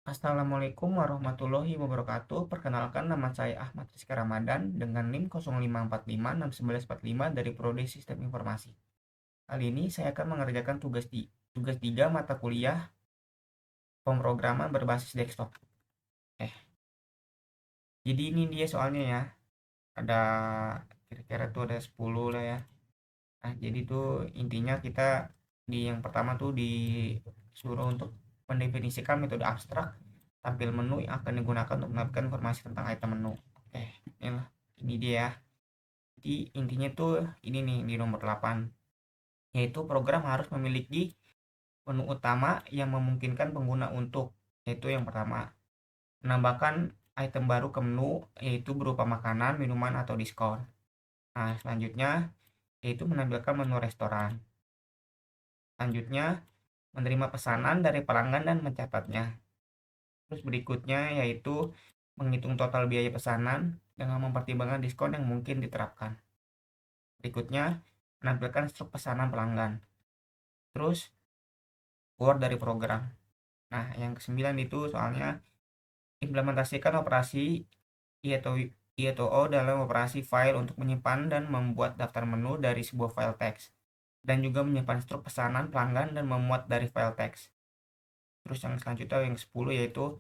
Assalamualaikum warahmatullahi wabarakatuh. Perkenalkan, nama saya Ahmad Rizky Ramadan dengan NIM 0545611145 dari Prodi Sistem Informasi. Kali ini saya akan mengerjakan tugas 3 mata kuliah pemrograman berbasis desktop. Eh, jadi ini dia soalnya ya. Ada kira-kira tuh ada 10 lah ya. Nah, jadi tuh intinya kita di yang pertama tuh disuruh untuk mendefinisikan metode abstrak tampil menu yang akan digunakan untuk mendapatkan informasi tentang item menu. Oke, inilah ini dia ya. Jadi intinya tuh ini nih di nomor 8, yaitu program harus memiliki menu utama yang memungkinkan pengguna untuk, yaitu yang pertama, menambahkan item baru ke menu, yaitu berupa makanan, minuman, atau diskon. Nah, selanjutnya yaitu menampilkan menu restoran. Selanjutnya, menerima pesanan dari pelanggan dan mencatatnya. Terus berikutnya yaitu menghitung total biaya pesanan dengan mempertimbangkan diskon yang mungkin diterapkan. Berikutnya, menampilkan struk pesanan pelanggan. Terus, keluar dari program. Nah, yang kesembilan itu soalnya implementasikan operasi I/O dalam operasi file untuk menyimpan dan membuat daftar menu dari sebuah file teks. Dan juga menyimpan struk pesanan pelanggan dan memuat dari file teks. Terus yang selanjutnya yang 10 yaitu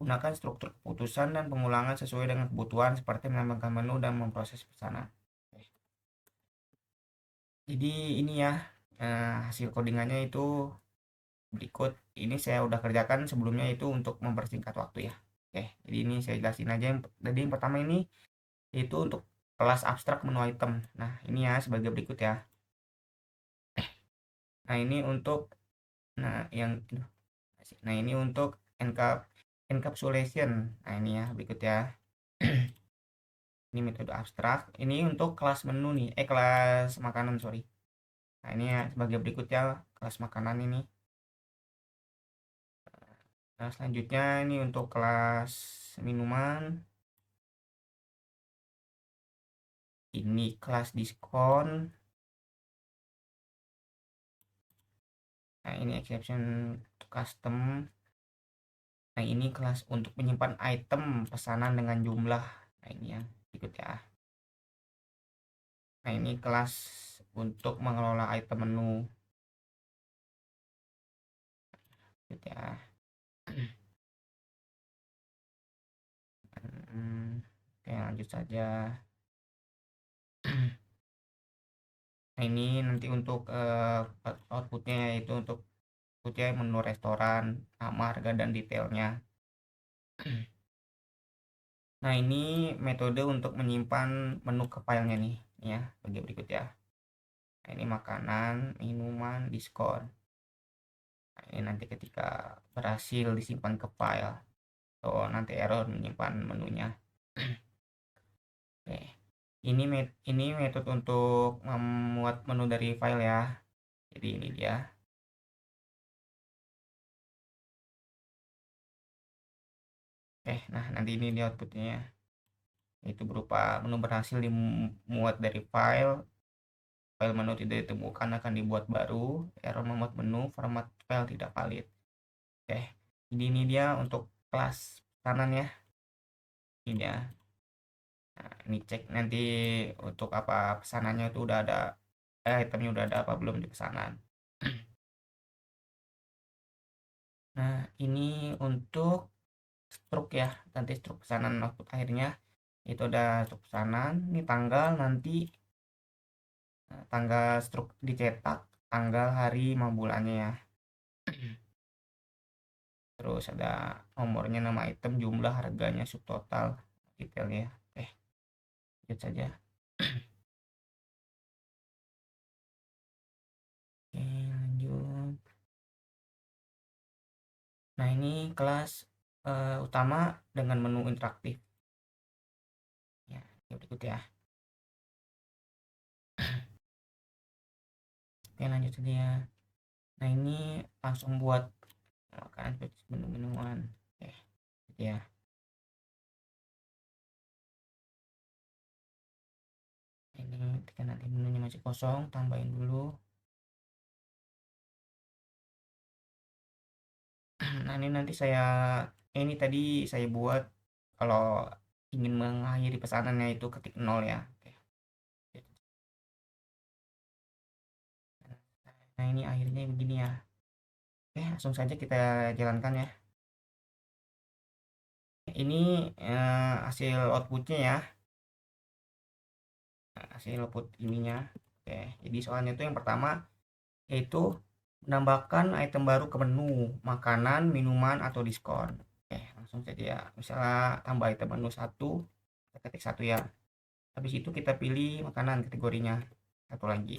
gunakan struktur keputusan dan pengulangan sesuai dengan kebutuhan seperti menambahkan menu dan memproses pesanan. Jadi ini ya, hasil codingannya itu berikut. Ini saya udah kerjakan sebelumnya itu untuk mempersingkat waktu ya. Oke, jadi ini saya jelasin aja. Jadi yang pertama ini itu untuk kelas abstrak menu item. Nah, ini ya sebagai berikut ya. Nah, ini untuk nah yang nah ini untuk encapsulation. Nah, ini ya berikut ya. Ini metode abstrak. Ini untuk kelas menu nih, kelas makanan, sorry. Nah, ini ya sebagai berikutnya kelas makanan ini. Nah, selanjutnya ini untuk kelas minuman. Ini kelas diskon. Nah, ini exception custom. Nah, ini kelas untuk menyimpan item pesanan dengan jumlah. Nah, ini yang berikut ya. Nah, ini kelas untuk mengelola item menu. Gitu ya. Oke, lanjut saja. Nah, ini nanti untuk outputnya yaitu untuk outputnya menu restoran, nama, harga, dan detailnya. Nah, ini metode untuk menyimpan menu ke filenya nih, ya, bagi berikut ya. Nah, ini makanan, minuman, diskon. Nah, ini nanti ketika berhasil disimpan ke file, atau nanti error menyimpan menunya. Oke. Ini metode untuk membuat menu dari file ya. Jadi ini dia. Nah nanti ini dia outputnya. Itu berupa menu berhasil dimuat dari file. File menu tidak ditemukan akan dibuat baru. Error memuat menu, format file tidak valid. Jadi ini dia untuk kelas kanan ya. Ini dia. Nah, ini cek nanti untuk apa pesanannya itu udah ada, itemnya udah ada apa belum di pesanan. Nah, ini untuk struk ya, nanti struk pesanan output akhirnya itu ada struk pesanan. Ini tanggal nanti, tanggal struk dicetak, tanggal, hari, mau bulannya ya. Terus ada nomornya, nama item, jumlah, harganya, subtotal, detailnya. Lihat saja. Oke, lanjut. Nah, ini kelas utama dengan menu interaktif. Ya, berikut ya. Oke, lanjut saja ya. Nah, ini langsung buat makanan menu-menuan. Oke, gitu ya. Ini ketika nanti menunya masih kosong, tambahin dulu. Nah, ini nanti saya Ini tadi saya buat kalau ingin mengakhiri pesanannya itu ketik nol ya. Oke. Nah ini akhirnya begini ya. Oke, langsung saja kita jalankan ya. Ini hasil outputnya ya. Nah, hasil output ininya. Oke, jadi soalnya itu yang pertama yaitu menambahkan item baru ke menu, makanan, minuman, atau diskon. Oke, langsung saja ya. Misalnya tambah item menu satu, kita ketik satu ya. Habis itu kita pilih makanan kategorinya. Satu lagi.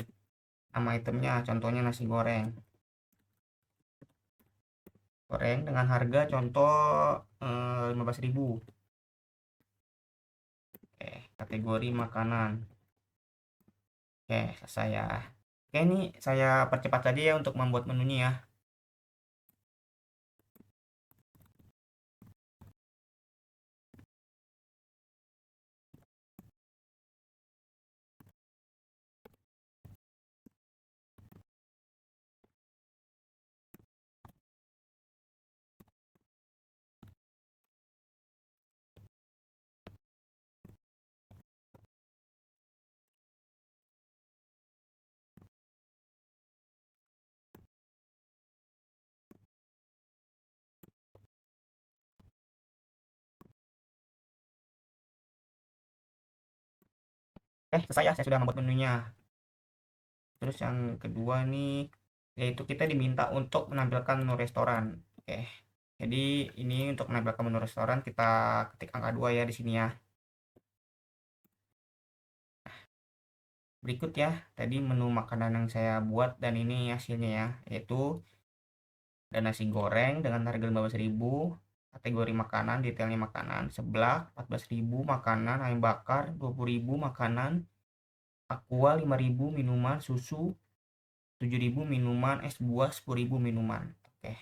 Nama itemnya, contohnya nasi goreng. Goreng dengan harga contoh 15.000. Oke, kategori makanan. Oke, selesai ya. Oke, ini saya percepat saja ya untuk membuat menunya ya. Selesai ya, saya sudah membuat menunya. Terus yang kedua nih, yaitu kita diminta untuk menampilkan menu restoran. Oke, jadi ini untuk menampilkan menu restoran kita ketik angka 2 ya di sini ya. Berikut ya, tadi menu makanan yang saya buat dan ini hasilnya ya, yaitu ada nasi goreng dengan harga 15.000, kategori makanan, detailnya makanan, seblak 14.000, makanan, ayam bakar 20.000, makanan, aqua 5.000, minuman, susu 7.000, minuman, es buah 10.000, minuman. Oke,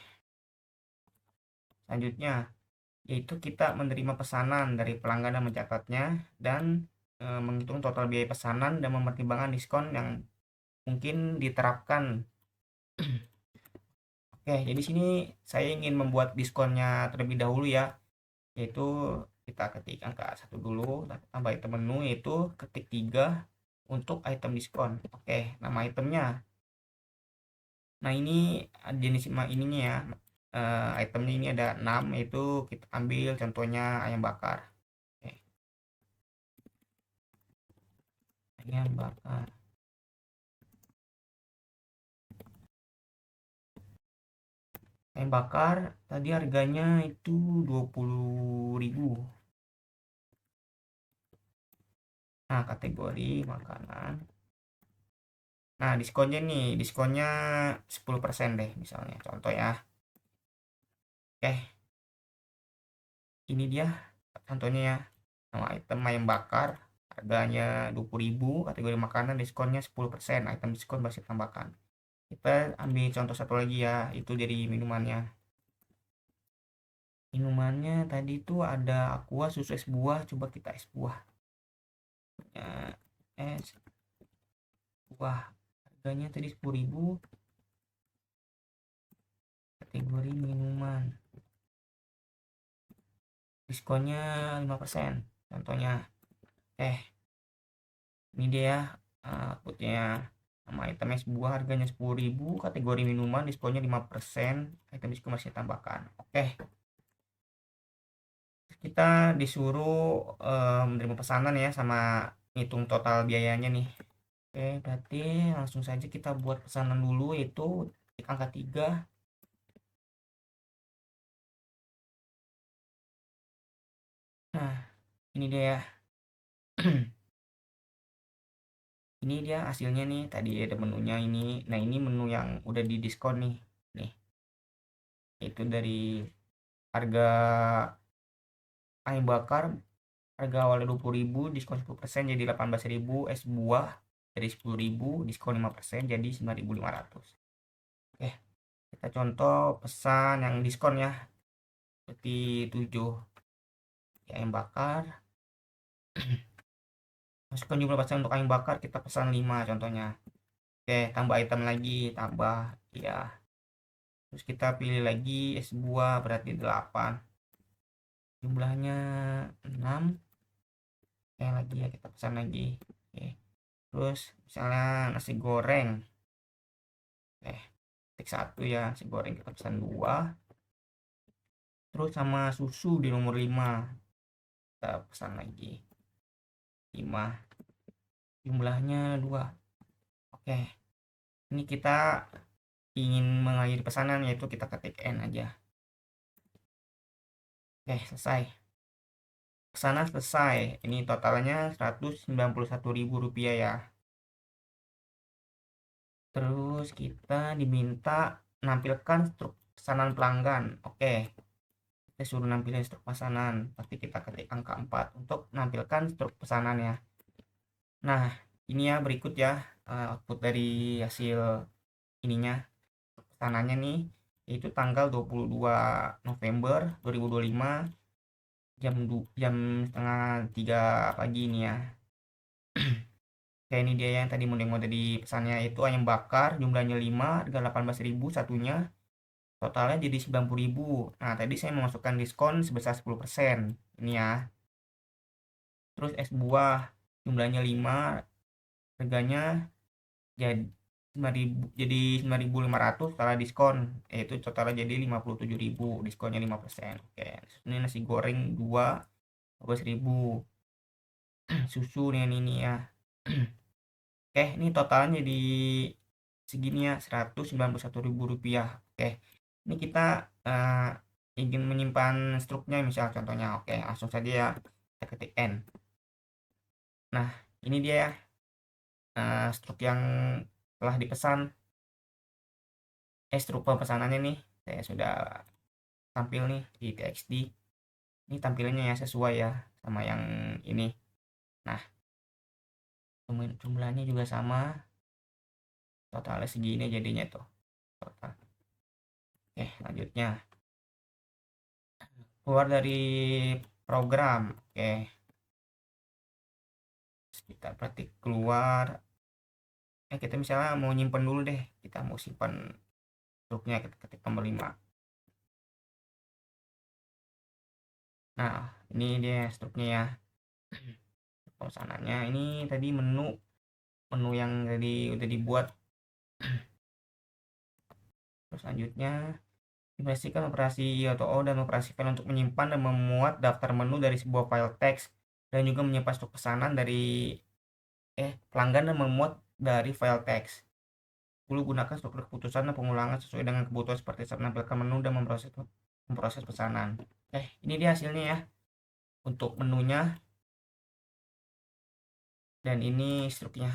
selanjutnya yaitu kita menerima pesanan dari pelanggan dan mencatatnya dan menghitung total biaya pesanan dan mempertimbangkan diskon yang mungkin diterapkan. Oke, jadi sini saya ingin membuat diskonnya terlebih dahulu ya, yaitu kita ketik angka satu dulu, tambah item menu yaitu ketik 3 untuk item diskon. Oke, nama itemnya. Nah ini jenis ininya ya, itemnya ini ada 6 yaitu kita ambil contohnya ayam bakar. Oke, ayam bakar. Ayam bakar tadi harganya itu 20.000. Nah, kategori makanan. Nah, diskonnya nih, diskonnya 10% deh misalnya. Contoh ya. Oke, ini dia contohnya ya. Nama item ayam bakar harganya 20.000, kategori makanan diskonnya 10%. Item diskon masih tambahkan. Kita ambil contoh satu lagi ya, itu dari minumannya. Minumannya tadi tuh ada aqua, susu, es buah. Coba kita es buah. Es buah. Harganya tadi 10.000. Kategori minuman. Diskonnya 5%. Contohnya. Ini dia outputnya. Nama item es buah harganya 10.000. Kategori minuman diskonnya 5%. Item diskon masih tambahkan. Oke. Kita disuruh menerima pesanan ya sama ngitung total biayanya nih. Oke, berarti langsung saja kita buat pesanan dulu yaitu klik angka 3. Nah, ini dia ya. Ini dia hasilnya nih. Tadi ada menunya ini. Nah, ini menu yang udah di diskon nih. Nih, itu dari harga ayam bakar harga awalnya 20.000 diskon 10% jadi 18.000, es buah dari 10.000 diskon 5% jadi 9.500. Oke, kita contoh pesan yang diskon ya, seperti 7 ya, ayam bakar. Masukkan jumlah pesan untuk ayam bakar, kita pesan 5 contohnya. Oke, tambah item lagi, tambah ya. Terus kita pilih lagi es buah berarti 8. jumlahnya 6. Lagi ya, kita pesan lagi. Oke. Terus misalnya nasi goreng, ketik 1 ya, nasi goreng kita pesan 2. Terus sama susu di nomor 5 kita pesan lagi 5, jumlahnya 2. Oke, ini kita ingin mengakhiri pesanan, yaitu kita ketik N aja. Oke, selesai. Pesanan selesai. Ini totalnya Rp191.000 ya. Terus kita diminta menampilkan struk pesanan pelanggan. Oke, kita suruh nampilin struk pesanan. Pasti kita ketik angka 4 untuk menampilkan struk pesanan ya. Nah, ini ya berikut ya output dari hasil ininya, pesanannya nih, yaitu tanggal 22 November 2025 jam setengah 3 pagi ini ya. Kayak ini dia yang tadi mode-mode di pesannya, itu ayam bakar jumlahnya 5, harga 18.000 satunya, totalnya jadi 90.000. Nah, tadi saya memasukkan diskon sebesar 10% ini ya. Terus es buah jumlahnya 5, harganya jadi 9.500 setelah diskon, yaitu totalnya jadi 57.000, diskonnya 5%. Oke, ini nasi goreng 2, 12.000. Susu dengan ini ya. Oke, ini totalnya jadi segini ya, Rp191.000. Oke, ini kita ingin menyimpan struknya misal contohnya. Oke, langsung saja ya, kita ketik N. Nah, ini dia ya struk yang telah dipesan. Struk pemesanannya nih saya sudah tampil nih di TXT. Ini tampilannya ya sesuai ya sama yang ini. Nah, jumlahnya juga sama, totalnya segini jadinya tuh total. Oke, lanjutnya keluar dari program. Oke, kita berarti keluar. Kita misalnya mau nyimpen dulu deh, kita mau simpan struknya, kita ketik nomor 5. Nah, ini dia struknya ya, pemesanannya. Ini tadi menu yang tadi udah dibuat. Terus selanjutnya, pastikan operasi O dan operasi file untuk menyimpan dan memuat daftar menu dari sebuah file teks, dan juga menyimpan stok pesanan dari pelanggan dan memuat dari file teks. 10. Gunakan struktur keputusan dan pengulangan sesuai dengan kebutuhan seperti saat menampilkan menu dan memproses pesanan. Ini dia hasilnya ya untuk menunya, dan ini struknya.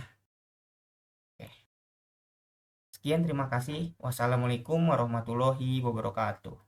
Sekian, terima kasih. Wassalamualaikum warahmatullahi wabarakatuh.